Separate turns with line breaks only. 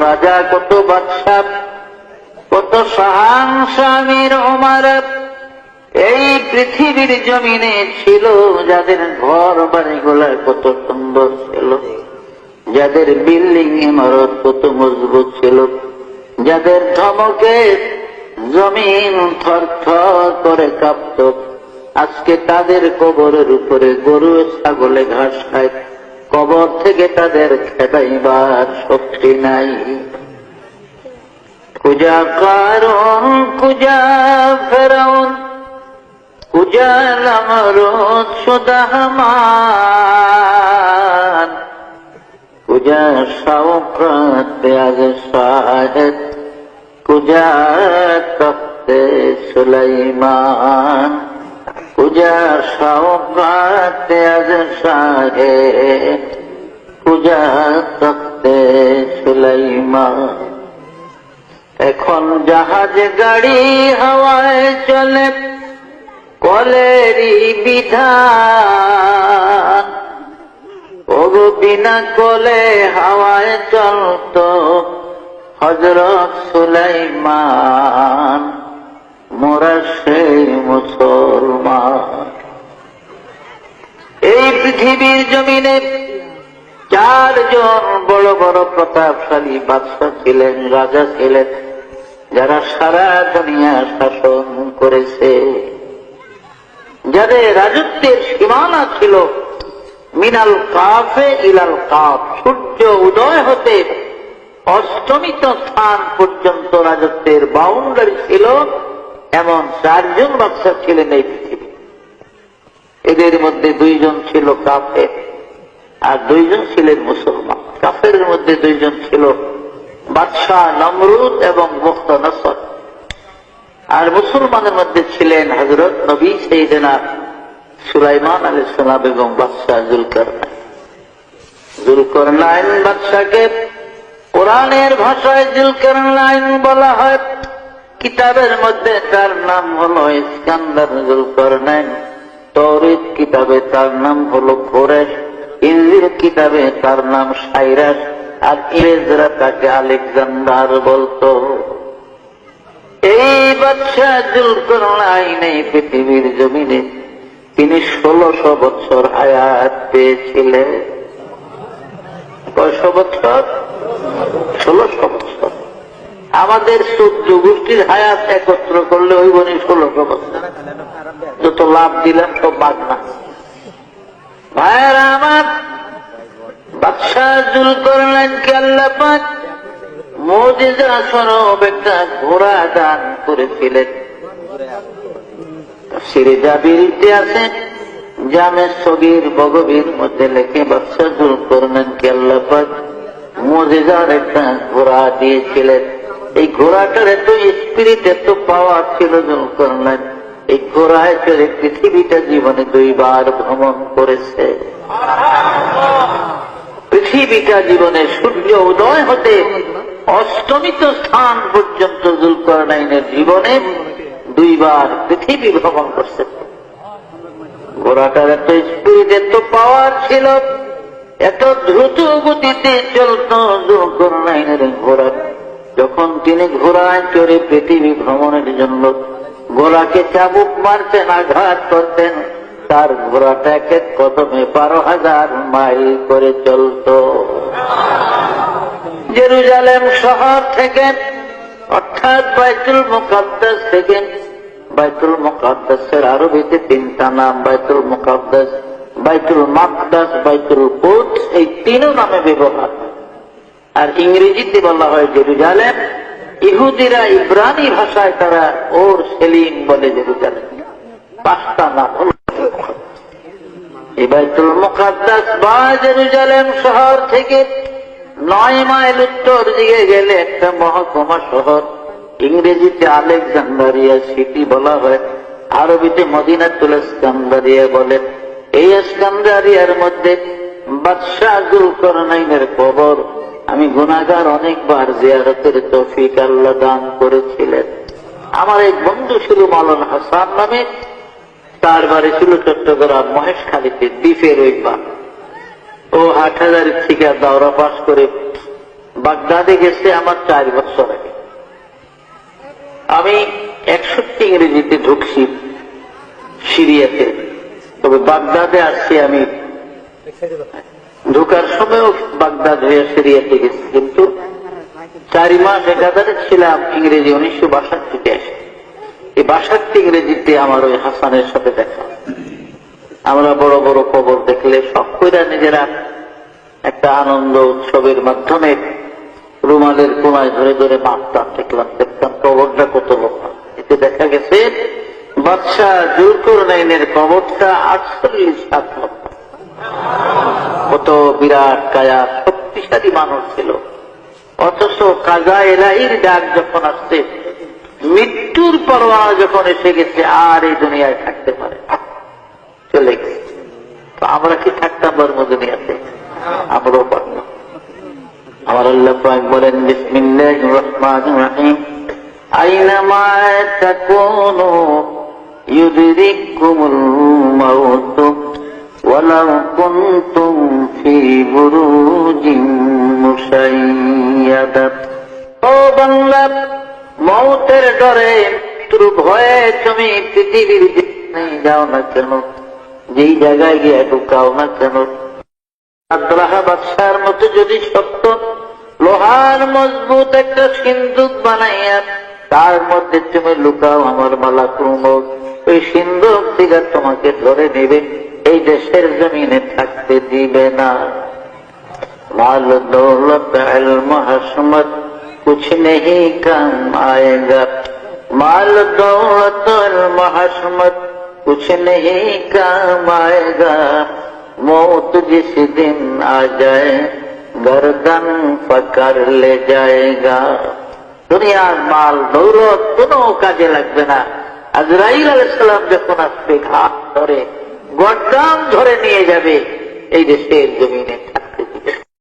রাজা, কত বাদশা, কত শাহান শামির ওমর এই পৃথিবীর জমিনে ছিল, যাদের ঘর বাড়িগুলা কত সুন্দর ছিল, যাদের বিল্ডিং ইমারত কত মজবুত ছিল, যাদের ধমকে জমিন থরথর করে কাঁপত, আজকে তাদের কবরের উপরে গরু ছাগলে ঘাস খায়, কবর থেকে তাদের খেদাইবার শক্তি নাই। কুজা কারণ, কুজা ফেরাউন, কুজা নমরুদ শুদা হামান, কুজা শওকত আজ শাহেদ, কুজা তখতে সুলাইমান, কুজা শওকত আজ শাহেদ, কুজা তখতে সুলাইমান। এখন জাহাজ গাড়ি হাওয়ায় চলে, কলেরই বিধান, ওগো বিনা কলে হাওয়ায় চলত হযরত সুলাইমান, মোরা সেই মুসলমান। এই পৃথিবীর জমিনে 4 জন বড় বড় প্রতাপশালী বাদশা ছিলেন, রাজা ছিলেন, যারা সারা দুনিয়া শাসন করেছে, যাদের রাজত্বের সীমানা ছিল মিনাল কাফে ইলাল কাফ, সূর্য উদয় হতে অস্তমিত স্থান পর্যন্ত রাজত্বের বাউন্ডারি ছিল। এমন 4 জন বাদশা ছিলেন এই পৃথিবী। এদের মধ্যে 2 জন ছিল কাফের আর 2 জন ছিলেন মুসলমান। কাফেরের মধ্যে 2 জন ছিল বাদশাহ নমরুদ এবং মুখতানসর, আর মুসলমানের মধ্যে ছিলেন হযরত নবী সাইয়েদনা সুলাইমান আলাইহিস সালাম এবং বাদশাহ জুলকারনাইন। জুলকারনাইন বাদশাকে কোরআনের ভাষায় জুলকারনাইন বলা হয়, কিতাবের মধ্যে তার নাম হলো ইস্কান্দার জুলকারনাইন, তাওরীত কিতাবে তার নাম হলো কোরেশ, ইনজিল কিতাবে তার নাম সাইরাস, আর ইংরেজরা তাকে আলেকজান্ডার বলতো। এই বাদশাহ জুলকারনাইন এই পৃথিবীর জমিনে তিনি 1600 বছর হায়াত পেয়েছিলেন। কয়শো বছর? 1600 বছর। আমাদের 14 গোষ্ঠীর হায়াত একত্র করলে ওই বনি 1600 বছর। যত লাভ দিলাম সব মাগনা। ভাইয়েরা আমার, বাদশাহ জুলকারনাইনকে আল্লাহ পাক মুজিজা স্বরূপ একটা ঘোড়া দান করেছিলেন। তাফসীরে জাবিরিতে আছে, জামে সগীর বগবীর মধ্যে লেখে বাদশাহ জুলকারনাইনকে আল্লাহ পাক মুজিজার একটা ঘোড়া দিয়েছিলেন। এই ঘোড়াটার এত স্পিরিট, এত পাওয়ার ছিল জুলকারনাইন, এই ঘোড়ায় চড়ে পৃথিবীটা জীবনে 2 বার ভ্রমণ করেছে। পৃথিবীটা জীবনে সূর্য উদয় হতে অস্তমিত স্থান পর্যন্ত জুলকারনাইনের জীবনে 2 বার পৃথিবী ভ্রমণ করছে। ঘোড়াটার এত স্পিরিট, এত পাওয়ার ছিল, এত দ্রুত গতিতে চলত জুলকারনাইনের ঘোড়া। যখন তিনি ঘোড়ায় চড়ে পৃথিবী ভ্রমণের জন্য ঘোড়াকে চাবুক মারতেন, আঘাত করতেন, তার ঘোড়াটা এক কদমে 12,000 মাইল করে চলত। জেরুজালেম শহর থেকে, অর্থাৎ বাইতুল মুকাদ্দাস থেকে, বাইতুল মুকাদ্দাসের আরবিতে 3টা নাম, বাইতুল মুকাদ্দাস, বাইতুল মাকদাস, বাইতুল কুদস, এই 3 নামে ব্যবহার। আর ইংরেজিতে বলা হয় জেরুজালেম। ইহুদিরা ইব্রানি ভাষায় তারা ওর সেলিম বলে জেরুজালেম। 5টা নাম হল। এই বাইতুল মুকাদ্দাস বা জেরুজালেম শহর থেকে 9 মাইল উত্তর দিকে গেলে একটা মহকুমা শহর, ইংরেজিতে আলেকজান্ডারিয়া সিটি বলা হয়, আরবিতে মদিনাতুল ইস্কান্দারিয়া বলে। এই ইস্কান্দারিয়ার মধ্যে বাদশাহ জুলকারনাইনের কবর আমি গুনাহগার অনেকবার জিয়ারতের তৌফিক আল্লাহ দান করেছিলেন। আমার এক বন্ধু ছিল মাওলানা হাসান নামে, তার বাড়ি ছিল চট্টগ্রাম মহেশখালীতে, দ্বীপের ওই পা। ও 8,000 থেকে দাওরা পাস করে বাগদাদে গেছে আমার 4 বছর আগে। আমি 61 ইংরেজিতে ঢুকছি সিরিয়াতে, তবে বাগদাদে আসছি আমি ঢোকার সময়ও বাগদাদ হয়ে সিরিয়াতে গেছি, কিন্তু 4 মাস একাধারে ছিলাম ইংরেজি 1962 আসে। এই 62 ইংরেজিতে আমার ওই হাসানের সাথে দেখা। আমরা বড় বড় কবর দেখলে সব কইরা নিজেরা একটা আনন্দ উৎসবের মাধ্যমে রুমালের কোনায় ধরে ধরে মাপতাম, দেখতাম কবরটা কত লোক। এতে দেখা গেছে বাদশাহ জুলকারনাইনের কবরটা 48 লক্ষ। কত বিরাট কায়া শক্তিশালী মানুষ ছিল, অথচ কাজা এলাহির ডাক যখন আসছে, মৃত্যুর পরোয়ানা যখন এসে গেছে, আর এই দুনিয়ায় থাকতে পারে না, চলে গেছে। তো আমরা কি থাকতাম বর্ম দুনিয়াতে? আমরাও পারলাম। আমার আল্লাহ পাক বলেন, বিসমিল্লাহির রহমানির রহিম, আইনামা তাকুনু ইউদরিকুমুল মাউত ওয়ালাউ কুনতুম ফি বুরুজিন মুশাইয়াদা। ও বান্দা, মৌতের ডরে, মৃত্যুর ভয়ে তুমি পৃথিবীর যেখানে যাও না কেন, যেই জায়গায় গিয়ে ঢুকাও না কেন, আব্রাহা বাদশার মতো যদি সত্য লোহার মজবুত একটা সিন্দুক বানাইয়া তার মধ্যে তুমি লুকাও আমার মালাকুল মউত, ওই সিন্দুক থেকে তোমাকে ধরে নেবে, এই দেশের জমিনে থাকতে দিবে না। মাল দৌলত ইলম হশমত कुछ नहीं काम आएगा, माल दौलत इल्म हशमत कुछ नहीं काम आएगा, मौत जिस दिन आ जाए गर्दन पकड़ ले जाएगा। দুনিয়ার মাল দৌলত কোনো কাজে লাগবে না। আজরাইল আলাইহিস সালাম যখন আসবে, ঘাট ধরে গর্দান ধরে নিয়ে যাবে, এই দেশের জমিনে